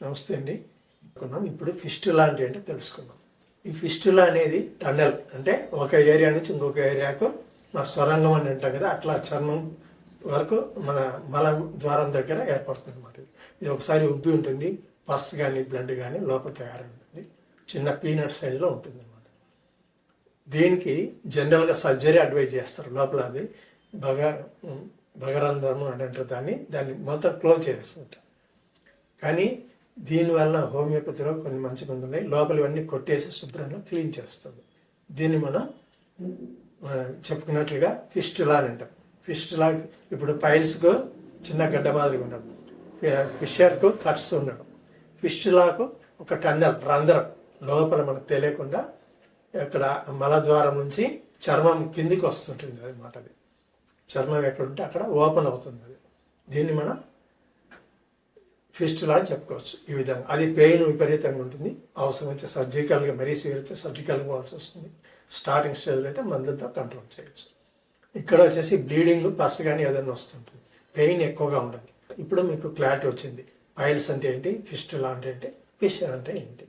నమస్తే అండి. ఇప్పుడు ఫిస్టులా అంటే ఏంటో తెలుసుకుందాం. ఈ ఫిస్టులా అనేది టన్నెల్, అంటే ఒక ఏరియా నుంచి ఇంకొక ఏరియాకు మన సొరంగం అని అంటాం కదా, అట్లా చర్మం వరకు మన మల ద్వారం దగ్గర ఏర్పడుతుంది అన్నమాట. ఇది ఒకసారి ఉబ్బి ఉంటుంది, పస్ కానీ బ్లడ్ కానీ లోపల తయారై ఉంటుంది, చిన్న పీనట్ సైజులో ఉంటుంది అన్నమాట. దీనికి జనరల్గా సర్జరీ అడ్వైజ్ చేస్తారు. లోపల అది భగరంధ్రము అని అంటారు, దాన్ని మొత్తం క్లోజ్ చేస్తుంటారు. కానీ దీనివల్ల హోమియోపతిలో కొన్ని మంచి మందులు ఉన్నాయి, లోపల ఇవన్నీ కొట్టేసి శుభ్రంగా క్లీన్ చేస్తుంది. దీన్ని మనం చెప్పుకున్నట్లుగా ఫిస్టులా అని అంటాం. ఫిస్టులా ఇప్పుడు పైల్స్కు చిన్న గడ్డ మాదిరిగా ఉండడం, ఫిషర్కు కట్స్ ఉండడం, ఫిస్టులాకు ఒక టన్నెల్ రంధ్రం లోపల మనకు తెలియకుండా ఇక్కడ మలద్వారం నుంచి చర్మం కిందికి వస్తుంటుంది అన్నమాట. అది చర్మం ఎక్కడుంటే అక్కడ ఓపెన్ అవుతుంది. అది దీన్ని మనం ఫిస్టులా అని చెప్పుకోవచ్చు. ఈ విధంగా అది పెయిన్ విపరీతంగా ఉంటుంది, అవసరమైతే సర్జికల్గా, మరీ సీరియస్ సర్జికల్గా పోవాల్సి వస్తుంది. స్టార్టింగ్ స్టేజ్లో అయితే మందులతో కంట్రోల్ చేయొచ్చు. ఇక్కడ వచ్చేసి బ్లీడింగ్, పస్ కానీ ఏదైనా వస్తుంటుంది, పెయిన్ ఎక్కువగా ఉండదు. ఇప్పుడు మీకు క్లారిటీ వచ్చింది, పైల్స్ అంటే ఏంటి, ఫిస్టులా అంటే ఏంటి, ఫిషర్ అంటే ఏంటి.